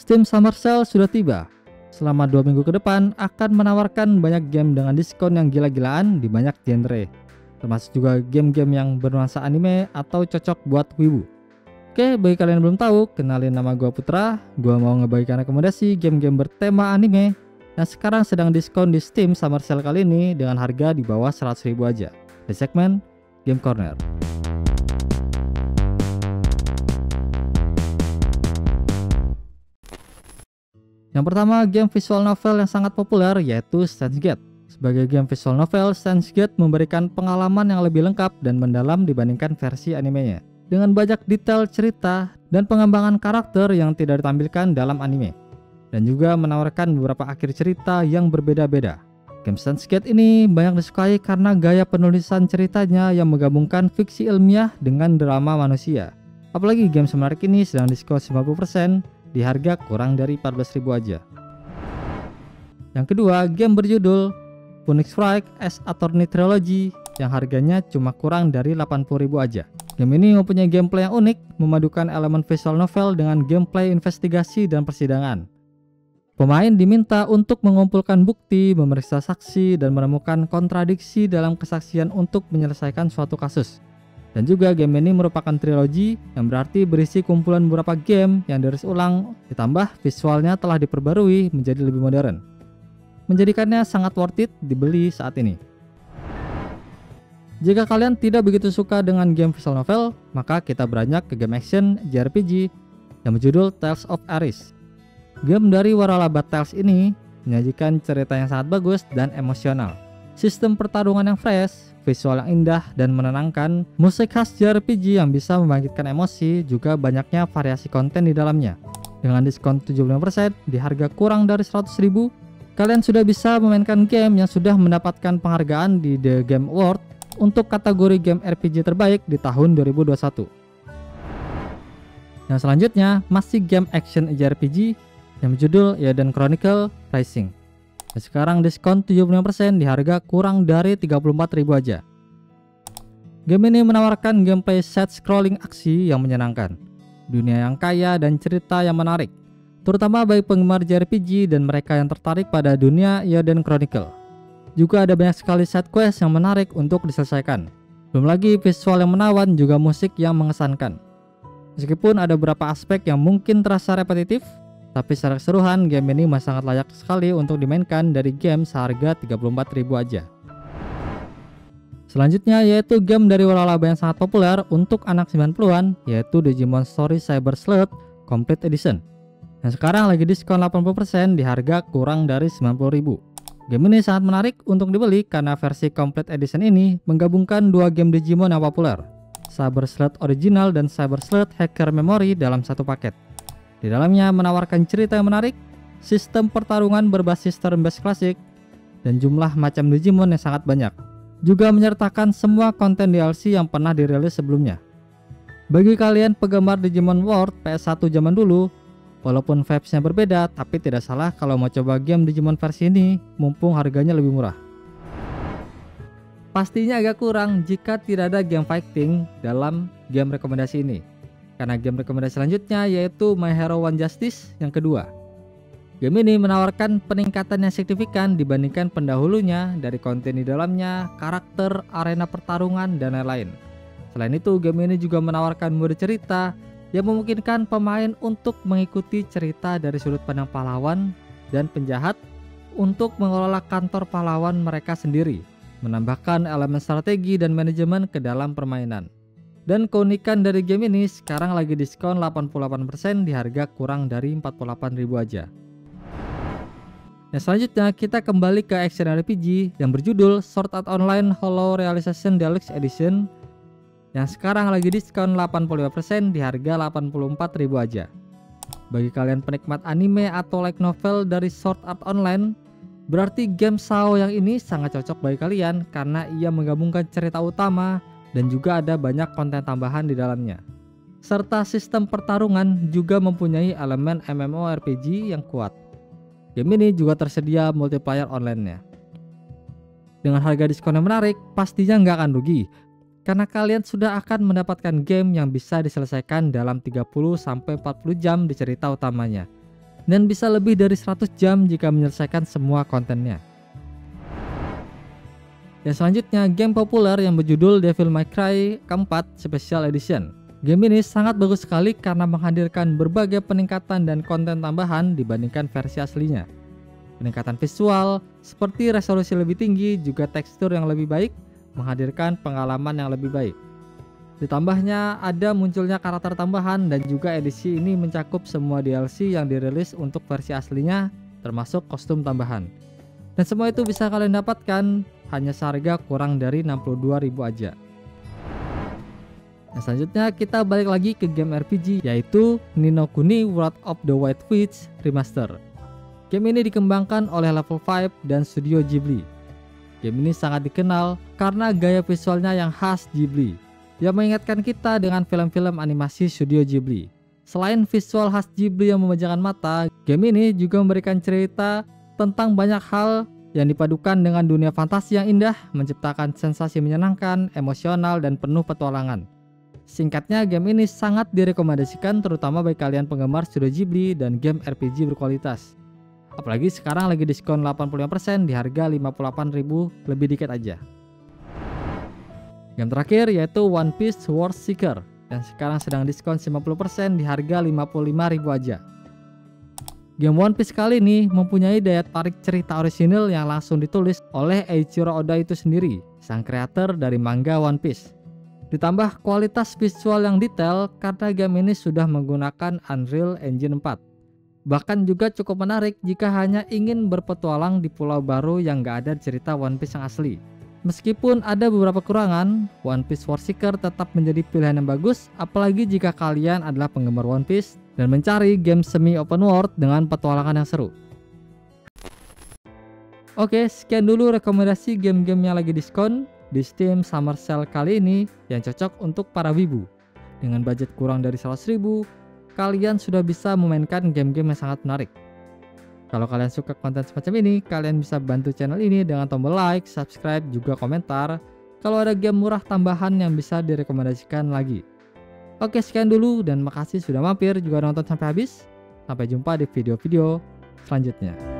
Steam Summer Sale sudah tiba. Selama 2 minggu ke depan akan menawarkan banyak game dengan diskon yang gila-gilaan di banyak genre, termasuk juga game-game yang bernuansa anime atau cocok buat wibu. Oke, bagi kalian yang belum tahu, kenalin nama gua Putra. Gua mau ngebagikan rekomendasi game-game bertema anime yang sekarang sedang diskon di Steam Summer Sale kali ini dengan harga di bawah 100.000 aja. Di segmen Game Corner. Yang pertama, game visual novel yang sangat populer yaitu Steins Gate. Sebagai game visual novel, Steins Gate memberikan pengalaman yang lebih lengkap dan mendalam dibandingkan versi animenya, dengan banyak detail cerita dan pengembangan karakter yang tidak ditampilkan dalam anime, dan juga menawarkan beberapa akhir cerita yang berbeda-beda. Game Steins Gate ini banyak disukai karena gaya penulisan ceritanya yang menggabungkan fiksi ilmiah dengan drama manusia. Apalagi game semenarik ini sedang diskon 50% di harga kurang dari 14.000 aja. Yang kedua, game berjudul Phoenix Wright Ace Attorney Trilogy yang harganya cuma kurang dari 80.000 aja. Game ini mempunyai gameplay yang unik, memadukan elemen visual novel dengan gameplay investigasi dan persidangan. Pemain diminta untuk mengumpulkan bukti, memeriksa saksi, dan menemukan kontradiksi dalam kesaksian untuk menyelesaikan suatu kasus. Dan juga game ini merupakan trilogi yang berarti berisi kumpulan beberapa game yang diulas ulang, ditambah visualnya telah diperbarui menjadi lebih modern, menjadikannya sangat worth it dibeli saat ini. Jika kalian tidak begitu suka dengan game visual novel, maka kita beranjak ke game action JRPG yang berjudul Tales of Arise. Game dari waralaba Tales ini menyajikan cerita yang sangat bagus dan emosional, sistem pertarungan yang fresh, visual yang indah dan menenangkan, musik khas JRPG yang bisa membangkitkan emosi, juga banyaknya variasi konten di dalamnya. Dengan diskon 75% di harga kurang dari 100.000, kalian sudah bisa memainkan game yang sudah mendapatkan penghargaan di The Game Award untuk kategori game RPG terbaik di tahun 2021. Yang selanjutnya masih game action JRPG yang berjudul Eiyuden Chronicle Rising. Sekarang diskon 75% di harga kurang dari 34.000 aja. Game ini menawarkan gameplay side-scrolling aksi yang menyenangkan, dunia yang kaya dan cerita yang menarik, terutama bagi penggemar JRPG dan mereka yang tertarik pada dunia Eiyuden Chronicle. Juga ada banyak sekali side quest yang menarik untuk diselesaikan. Belum lagi visual yang menawan, juga musik yang mengesankan. Meskipun ada beberapa aspek yang mungkin terasa repetitif, tapi secara keseluruhan game ini masih sangat layak sekali untuk dimainkan dari game seharga 34.000 aja. Selanjutnya yaitu game dari waralaba yang sangat populer untuk anak 90-an, yaitu Digimon Story Cyber Sleuth Complete Edition, yang sekarang lagi diskon 80% di harga kurang dari 90.000. Game ini sangat menarik untuk dibeli karena versi Complete Edition ini menggabungkan dua game Digimon yang populer, Cyber Sleuth Original dan Cyber Sleuth Hacker Memory dalam satu paket. Di dalamnya menawarkan cerita yang menarik, sistem pertarungan berbasis turn-based klasik, dan jumlah macam Digimon yang sangat banyak. Juga menyertakan semua konten DLC yang pernah dirilis sebelumnya. Bagi kalian penggemar Digimon World PS1 zaman dulu, walaupun vibes-nya berbeda, tapi tidak salah kalau mau coba game Digimon versi ini, mumpung harganya lebih murah. Pastinya agak kurang jika tidak ada game fighting dalam game rekomendasi ini, karena game rekomendasi selanjutnya yaitu My Hero One Justice yang kedua. Game ini menawarkan peningkatan yang signifikan dibandingkan pendahulunya dari konten di dalamnya, karakter, arena pertarungan, dan lain-lain. Selain itu, game ini juga menawarkan mode cerita yang memungkinkan pemain untuk mengikuti cerita dari sudut pandang pahlawan dan penjahat untuk mengelola kantor pahlawan mereka sendiri, menambahkan elemen strategi dan manajemen ke dalam permainan. Dan keunikan dari game ini sekarang lagi diskon 88% di harga kurang dari 48.000 aja. Yang selanjutnya kita kembali ke action RPG yang berjudul Sword Art Online Hollow Realization Deluxe Edition yang sekarang lagi diskon 85% di harga 84.000 aja. Bagi kalian penikmat anime atau light novel dari Sword Art Online, berarti game SAO yang ini sangat cocok bagi kalian karena ia menggabungkan cerita utama dan juga ada banyak konten tambahan di dalamnya. Serta sistem pertarungan juga mempunyai elemen MMORPG yang kuat. Game ini juga tersedia multiplayer online-nya. Dengan harga diskon yang menarik, pastinya nggak akan rugi, karena kalian sudah akan mendapatkan game yang bisa diselesaikan dalam 30-40 jam di cerita utamanya, dan bisa lebih dari 100 jam jika menyelesaikan semua kontennya. Dan selanjutnya game populer yang berjudul Devil May Cry keempat Special Edition. Game ini sangat bagus sekali karena menghadirkan berbagai peningkatan dan konten tambahan dibandingkan versi aslinya. Peningkatan visual, seperti resolusi lebih tinggi, juga tekstur yang lebih baik, menghadirkan pengalaman yang lebih baik. Ditambahnya ada munculnya karakter tambahan dan juga edisi ini mencakup semua DLC yang dirilis untuk versi aslinya, termasuk kostum tambahan. Dan semua itu bisa kalian dapatkan hanya seharga kurang dari 62.000 aja. Nah, selanjutnya kita balik lagi ke game RPG, yaitu Ni no Kuni World of the White Witch Remaster. Game ini dikembangkan oleh Level 5 dan Studio Ghibli. Game ini sangat dikenal karena gaya visualnya yang khas Ghibli, yang mengingatkan kita dengan film-film animasi Studio Ghibli. Selain visual khas Ghibli yang memanjakan mata, game ini juga memberikan cerita tentang banyak hal yang dipadukan dengan dunia fantasi yang indah, menciptakan sensasi menyenangkan, emosional, dan penuh petualangan. Singkatnya, game ini sangat direkomendasikan terutama bagi kalian penggemar Studio Ghibli dan game RPG berkualitas. Apalagi sekarang lagi diskon 85% di harga 58.000 lebih dikit aja. Game terakhir yaitu One Piece World Seeker yang sekarang sedang diskon 50% di harga 55.000 aja. Game One Piece kali ini mempunyai daya tarik cerita orisinil yang langsung ditulis oleh Eiichiro Oda itu sendiri, sang kreator dari manga One Piece. Ditambah kualitas visual yang detail karena game ini sudah menggunakan Unreal Engine 4. Bahkan juga cukup menarik jika hanya ingin berpetualang di pulau baru yang gak ada cerita One Piece yang asli. Meskipun ada beberapa kekurangan, One Piece World Seeker tetap menjadi pilihan yang bagus, apalagi jika kalian adalah penggemar One Piece dan mencari game semi open world dengan petualangan yang seru. Oke, sekian dulu rekomendasi game-game yang lagi diskon di Steam Summer Sale kali ini yang cocok untuk para wibu. Dengan budget kurang dari 100.000, kalian sudah bisa memainkan game-game yang sangat menarik. Kalau kalian suka konten semacam ini, kalian bisa bantu channel ini dengan tombol like, subscribe, juga komentar kalau ada game murah tambahan yang bisa direkomendasikan lagi. Oke, sekian dulu dan makasih sudah mampir juga nonton sampai habis. Sampai jumpa di video-video selanjutnya.